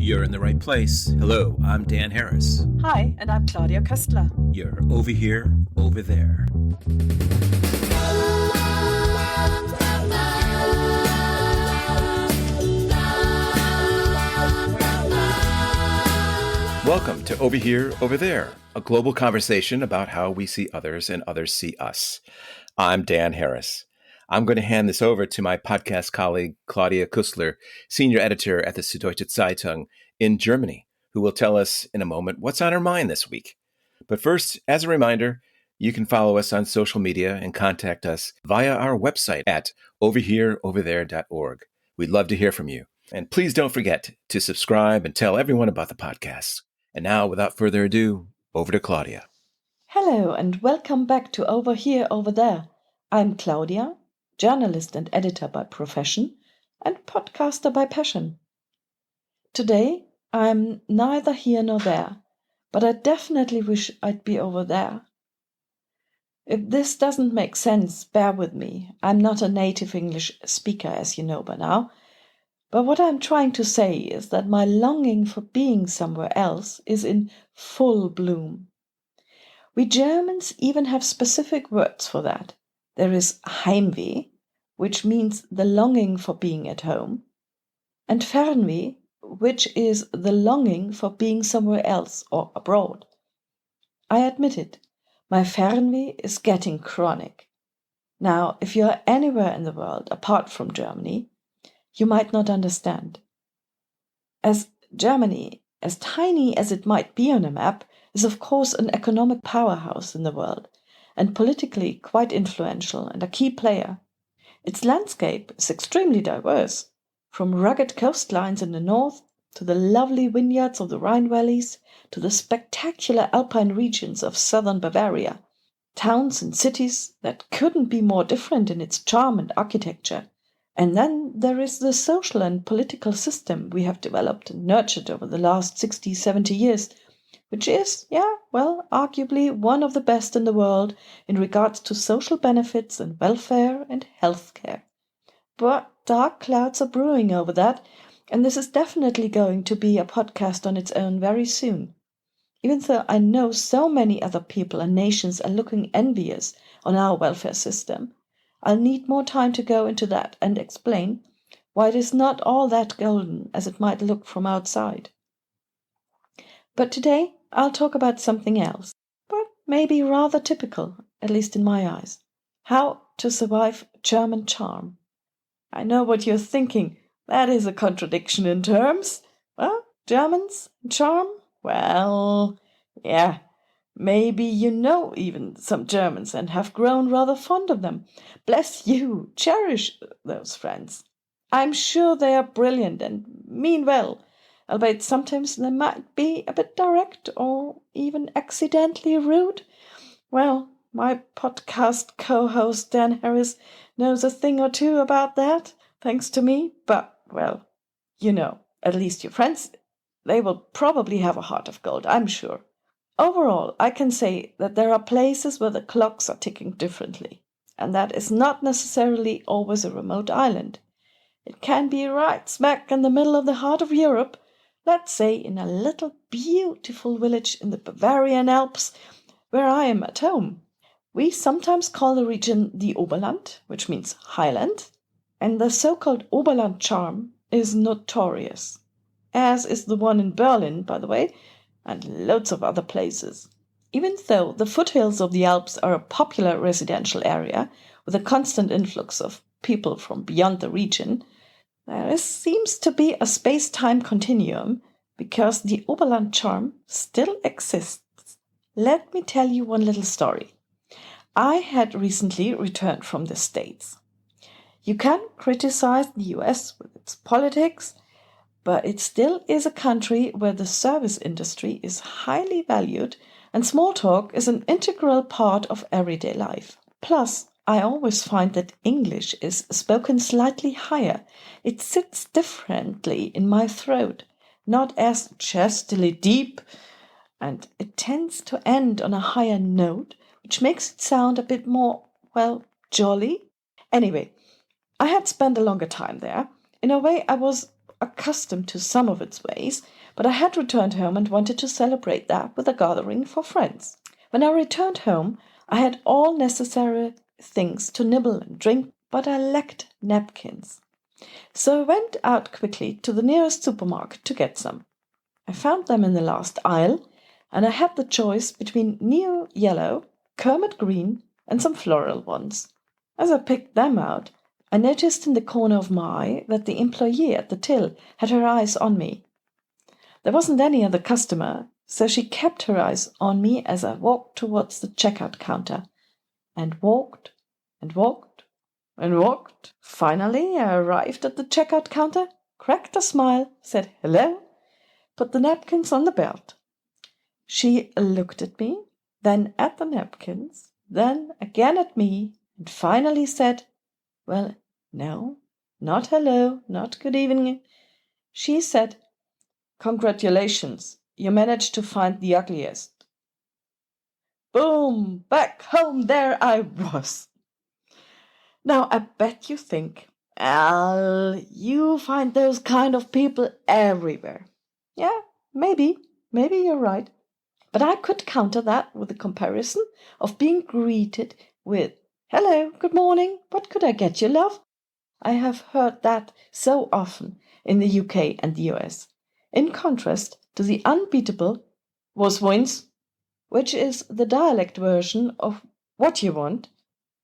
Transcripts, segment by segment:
You're in the right place. Hello, I'm Dan Harris. Hi, and I'm Claudia Koestler. You're over here, over there. Welcome to Over Here, Over There, a global conversation about how we see others and others see us. I'm Dan Harris. I'm going to hand this over to my podcast colleague, Claudia Koestler, senior editor at the Süddeutsche Zeitung in Germany, who will tell us in a moment what's on her mind this week. But first, as a reminder, you can follow us on social media and contact us via our website at overhereoverthere.org. We'd love to hear from you. And please don't forget to subscribe and tell everyone about the podcast. And now, without further ado, over to Claudia. Hello, and welcome back to Over Here, Over There. I'm Claudia, journalist and editor by profession, and podcaster by passion. Today, I'm neither here nor there, but I definitely wish I'd be over there. If this doesn't make sense, bear with me. I'm not a native English speaker, as you know by now. But what I'm trying to say is that my longing for being somewhere else is in full bloom. We Germans even have specific words for that. There is Heimweh, which means the longing for being at home, and Fernweh, which is the longing for being somewhere else or abroad. I admit it, my Fernweh is getting chronic. Now, if you are anywhere in the world apart from Germany, you might not understand. As Germany, as tiny as it might be on a map, is of course an economic powerhouse in the world, and politically quite influential and a key player. Its landscape is extremely diverse, from rugged coastlines in the north to the lovely vineyards of the Rhine valleys to the spectacular alpine regions of southern Bavaria, towns and cities that couldn't be more different in its charm and architecture. And then there is the social and political system we have developed and nurtured over the last 60, 70 years, which is, arguably one of the best in the world in regards to social benefits and welfare and healthcare. But dark clouds are brewing over that, and this is definitely going to be a podcast on its own very soon. Even though I know so many other people and nations are looking envious on our welfare system, I'll need more time to go into that and explain why it is not all that golden as it might look from outside. But today I'll talk about something else, but maybe rather typical, at least in my eyes. How to survive German charm. I know what you're thinking. That is a contradiction in terms. Well, Germans and charm? Well, yeah. Maybe you know even some Germans and have grown rather fond of them. Bless you, cherish those friends. I'm sure they are brilliant and mean well, albeit sometimes they might be a bit direct or even accidentally rude. Well, my podcast co-host Dan Harris knows a thing or two about that, thanks to me, but, well, you know, at least your friends, they will probably have a heart of gold, I'm sure. Overall, I can say that there are places where the clocks are ticking differently, and that is not necessarily always a remote island. It can be right smack in the middle of the heart of Europe, let's say in a little beautiful village in the Bavarian Alps, where I am at home. We sometimes call the region the Oberland, which means highland, and the so-called Oberland charm is notorious, as is the one in Berlin, by the way, and loads of other places. Even though the foothills of the Alps are a popular residential area with a constant influx of people from beyond the region, there seems to be a space-time continuum because the Oberland charm still exists. Let me tell you one little story. I had recently returned from the States. You can criticize the US with its politics, but it still is a country where the service industry is highly valued and small talk is an integral part of everyday life. Plus, I always find that English is spoken slightly higher. It sits differently in my throat, not as chestily deep, and it tends to end on a higher note, which makes it sound a bit more, jolly. Anyway, I had spent a longer time there. In a way, I was accustomed to some of its ways, but I had returned home and wanted to celebrate that with a gathering for friends. When I returned home, I had all necessary things to nibble and drink, but I lacked napkins. So I went out quickly to the nearest supermarket to get some. I found them in the last aisle, and I had the choice between Neo Yellow, Kermit Green, and some floral ones. As I picked them out, I noticed in the corner of my eye that the employee at the till had her eyes on me. There wasn't any other customer, so she kept her eyes on me as I walked towards the checkout counter, and walked, and walked, and walked. Finally, I arrived at the checkout counter, cracked a smile, said hello, put the napkins on the belt. She looked at me, then at the napkins, then again at me, and finally said, well, no, not hello, not good evening. She said, congratulations, you managed to find the ugliest. Boom, back home there I was. Now I bet you think, you find those kind of people everywhere. Yeah, maybe you're right. But I could counter that with a comparison of being greeted with, hello, good morning, what could I get you, love? I have heard that so often in the UK and the US, in contrast to the unbeatable was woins, which is the dialect version of what you want,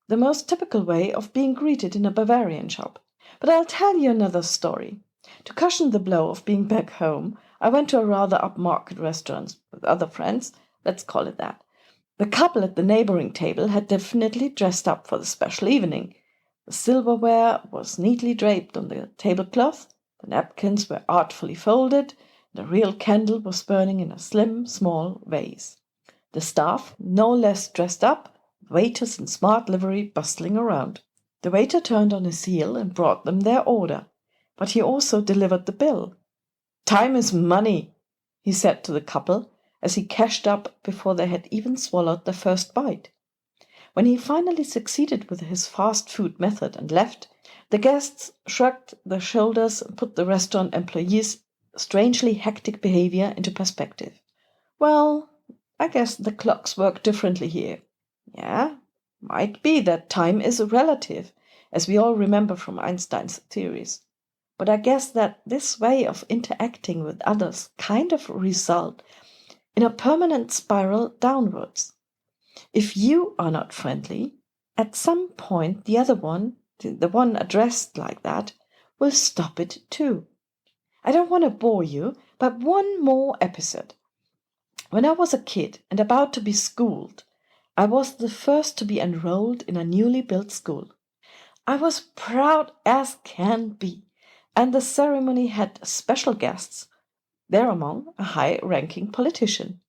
the most typical way of being greeted in a Bavarian shop. But I'll tell you another story. To cushion the blow of being back home, I went to a rather upmarket restaurant with other friends, let's call it that. The couple at the neighboring table had definitely dressed up for the special evening. The silverware was neatly draped on the tablecloth, the napkins were artfully folded, and a real candle was burning in a slim, small vase. The staff, no less dressed up, waiters in smart livery bustling around. The waiter turned on his heel and brought them their order, but he also delivered the bill. Time is money, he said to the couple as he cashed up before they had even swallowed their first bite. When he finally succeeded with his fast food method and left, the guests shrugged their shoulders and put the restaurant employees' strangely hectic behavior into perspective. Well, I guess the clocks work differently here. Yeah, might be that time is relative, as we all remember from Einstein's theories. But I guess that this way of interacting with others kind of result in a permanent spiral downwards. If you are not friendly, at some point the other one, the one addressed like that, will stop it too. I don't want to bore you, but one more episode. When I was a kid and about to be schooled, I was the first to be enrolled in a newly built school. I was proud as can be, and the ceremony had special guests, thereamong a high-ranking politician.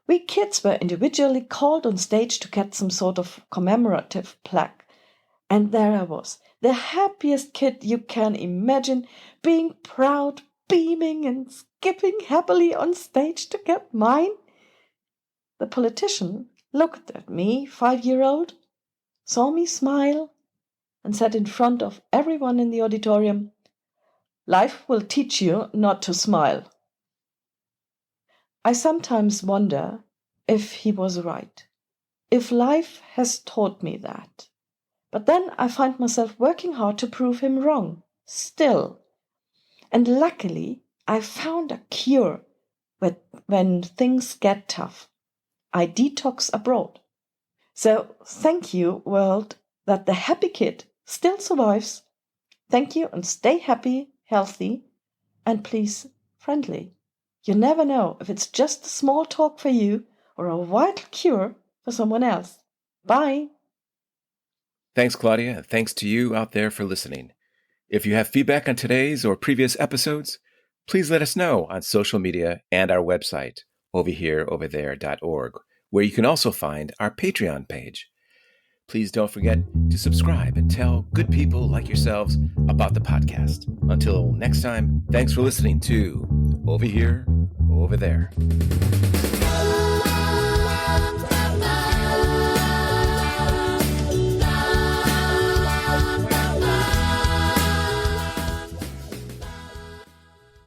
We kids were individually called on stage to get some sort of commemorative plaque, and there I was, the happiest kid you can imagine, being proud, beaming, and skipping happily on stage to get mine. The politician looked at me, 5-year-old, saw me smile, and said in front of everyone in the auditorium, "Life will teach you not to smile." I sometimes wonder if he was right, if life has taught me that. But then I find myself working hard to prove him wrong, still. And luckily, I found a cure when things get tough. I detox abroad. So thank you, world, that the happy kid still survives. Thank you, and stay happy, healthy, and please, friendly. You never know if it's just a small talk for you or a vital cure for someone else. Bye. Thanks, Claudia. Thanks to you out there for listening. If you have feedback on today's or previous episodes, please let us know on social media and our website, overhereoverthere.org, where you can also find our Patreon page. Please don't forget to subscribe and tell good people like yourselves about the podcast. Until next time, thanks for listening to Over Here, Over There.